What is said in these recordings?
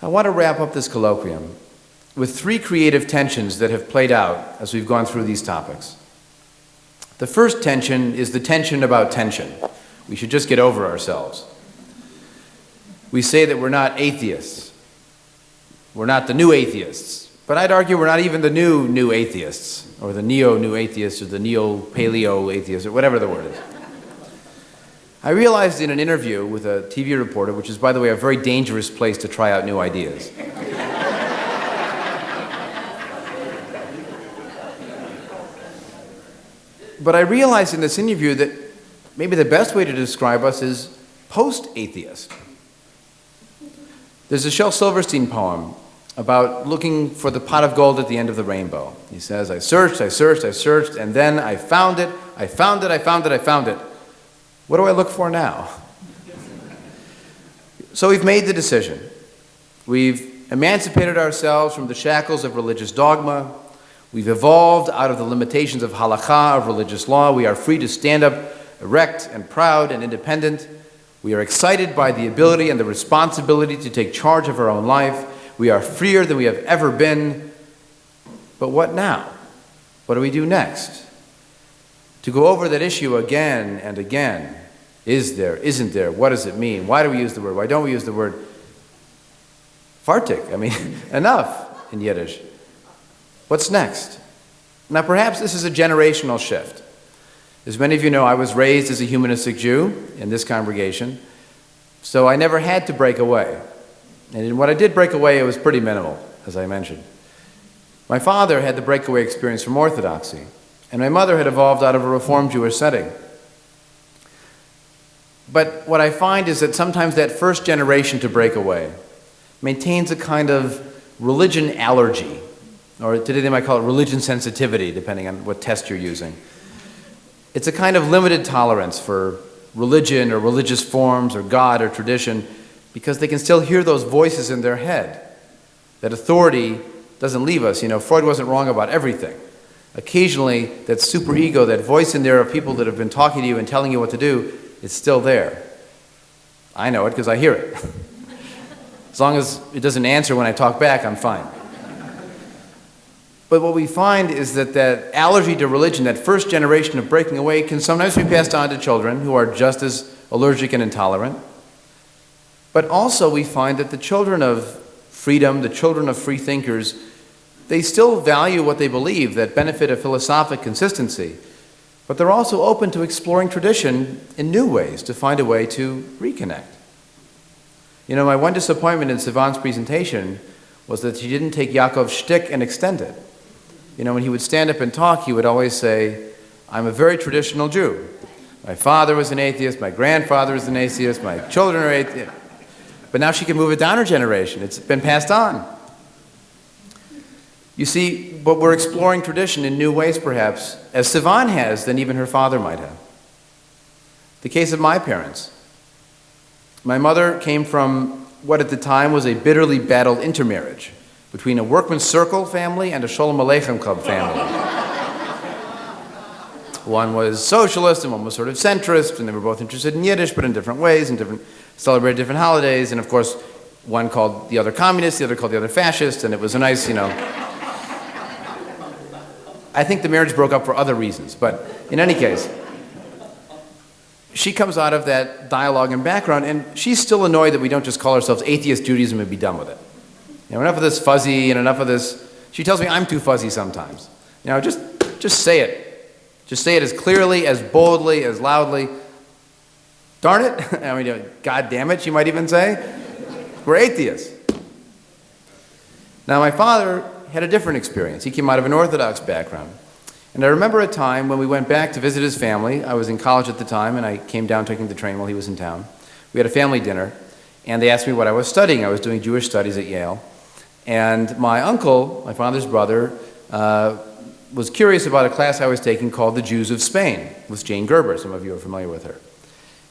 I want to wrap up this colloquium with three creative tensions that have played out as we've gone through these topics. The first tension is the tension about tension. We should just get over ourselves. We say that we're not atheists. We're not the new atheists. But I'd argue we're not even the new atheists, or the neo-new atheists, or the neo-paleo atheists, or whatever the word is. I realized in an interview with a TV reporter, which is, by the way, a very dangerous place to try out new ideas. But I realized in this interview that maybe the best way to describe us is post-atheist. There's a Shel Silverstein poem about looking for the pot of gold at the end of the rainbow. He says, I searched, and then I found it. What do I look for now? So we've made the decision. We've emancipated ourselves from the shackles of religious dogma. We've evolved out of the limitations of halakha, of religious law. We are free to stand up erect and proud and independent. We are excited by the ability and the responsibility to take charge of our own life. We are freer than we have ever been. But what now? What do we do next? To go over that issue again and again. Is there? Isn't there? What does it mean? Why do we use the word? Why don't we use the word? Fartik. I mean, enough in Yiddish. What's next? Now, perhaps this is a generational shift. As many of you know, I was raised as a humanistic Jew in this congregation, so I never had to break away. And in what I did break away, it was pretty minimal, as I mentioned. My father had the breakaway experience from Orthodoxy, and my mother had evolved out of a Reformed Jewish setting. But what I find is that sometimes that first generation to break away maintains a kind of religion allergy, or today they might call it religion sensitivity, depending on what test you're using. It's a kind of limited tolerance for religion or religious forms or God or tradition because they can still hear those voices in their head. That authority doesn't leave us. You know, Freud wasn't wrong about everything. Occasionally, that superego, that voice in there of people that have been talking to you and telling you what to do, it's still there. I know it because I hear it. As long as it doesn't answer when I talk back, I'm fine. But what we find is that that allergy to religion, that first generation of breaking away, can sometimes be passed on to children who are just as allergic and intolerant. But also we find that the children of freedom, the children of free thinkers, they still value what they believe, that benefit of philosophic consistency. But they're also open to exploring tradition in new ways, to find a way to reconnect. You know, my one disappointment in Sivan's presentation was that she didn't take Yaakov's shtick and extend it. You know, when he would stand up and talk, he would always say, I'm a very traditional Jew. My father was an atheist, my grandfather was an atheist, my children are atheists. But now she can move it down her generation. It's been passed on. You see, but we're exploring tradition in new ways, perhaps, as Sivan has than even her father might have. The case of my parents. My mother came from what at the time was a bitterly battled intermarriage between a workman's circle family and a Sholem Aleichem Club family. One was socialist and one was sort of centrist, and they were both interested in Yiddish, but in different ways, and celebrated different holidays, and of course, one called the other communist, the other called the other fascist, and it was a nice, you know. I think the marriage broke up for other reasons, but in any case, she comes out of that dialogue and background, and she's still annoyed that we don't just call ourselves atheist Judaism and be done with it. You know, enough of this fuzzy and enough of this. She tells me I'm too fuzzy sometimes. You know, just say it. Just say it as clearly, as boldly, as loudly. Darn it. I mean, God damn it, she might even say. We're atheists. Now, my father had a different experience. He came out of an Orthodox background. And I remember a time when we went back to visit his family. I was in college at the time, and I came down taking the train while he was in town. We had a family dinner, and they asked me what I was studying. I was doing Jewish studies at Yale. And my uncle, my father's brother, was curious about a class I was taking called The Jews of Spain with Jane Gerber. Some of you are familiar with her.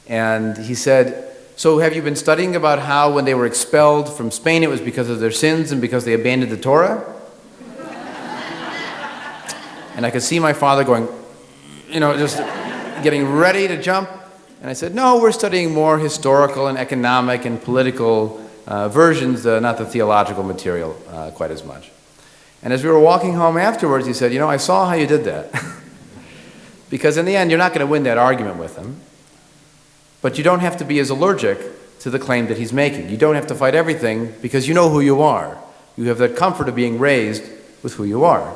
And he said, so have you been studying about how when they were expelled from Spain it was because of their sins and because they abandoned the Torah? And I could see my father going, you know, just getting ready to jump. And I said, no, we're studying more historical and economic and political versions, not the theological material quite as much. And as we were walking home afterwards, he said, I saw how you did that. Because in the end, you're not going to win that argument with him. But you don't have to be as allergic to the claim that he's making. You don't have to fight everything because you know who you are. You have that comfort of being raised with who you are.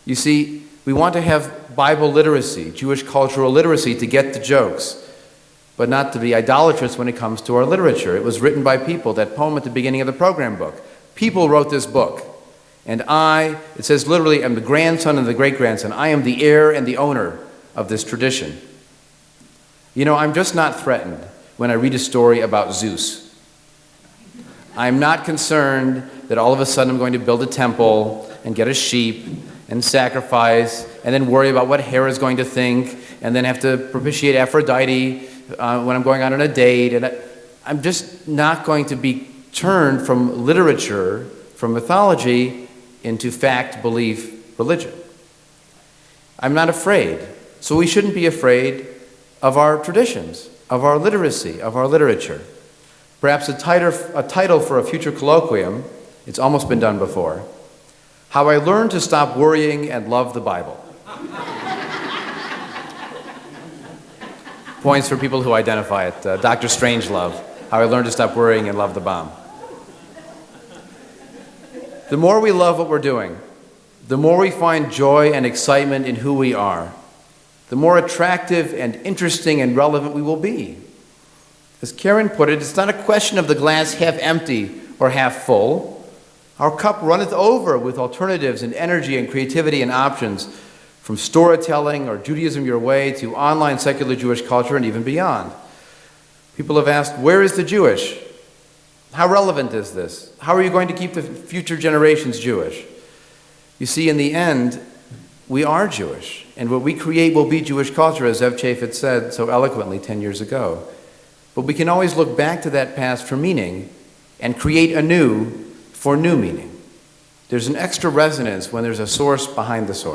You see, we want to have Bible literacy, Jewish cultural literacy, to get the jokes, but not to be idolatrous when it comes to our literature. It was written by people, that poem at the beginning of the program book. People wrote this book. And it says literally, I'm the grandson and the great-grandson. I am the heir and the owner of this tradition. I'm just not threatened when I read a story about Zeus. I'm not concerned that all of a sudden I'm going to build a temple and get a sheep and sacrifice and then worry about what Hera is going to think and then have to propitiate Aphrodite when I'm going out on a date. And I'm just not going to be turned from literature, from mythology, into fact, belief, religion. I'm not afraid. So we shouldn't be afraid of our traditions, of our literacy, of our literature. Perhaps a title for a future colloquium, it's almost been done before, How I Learned to Stop Worrying and Love the Bible. Points for people who identify it. Dr. Strangelove, How I Learned to Stop Worrying and Love the Bomb. The more we love what we're doing, the more we find joy and excitement in who we are, the more attractive and interesting and relevant we will be. As Karen put it, it's not a question of the glass half empty or half full. Our cup runneth over with alternatives and energy and creativity and options, from storytelling or Judaism Your Way to online secular Jewish culture and even beyond. People have asked, where is the Jewish? How relevant is this? How are you going to keep the future generations Jewish? You see, in the end, we are Jewish, and what we create will be Jewish culture, as Zev Chafet said so eloquently 10 years ago. But we can always look back to that past for meaning and create anew for new meaning. There's an extra resonance when there's a source behind the source.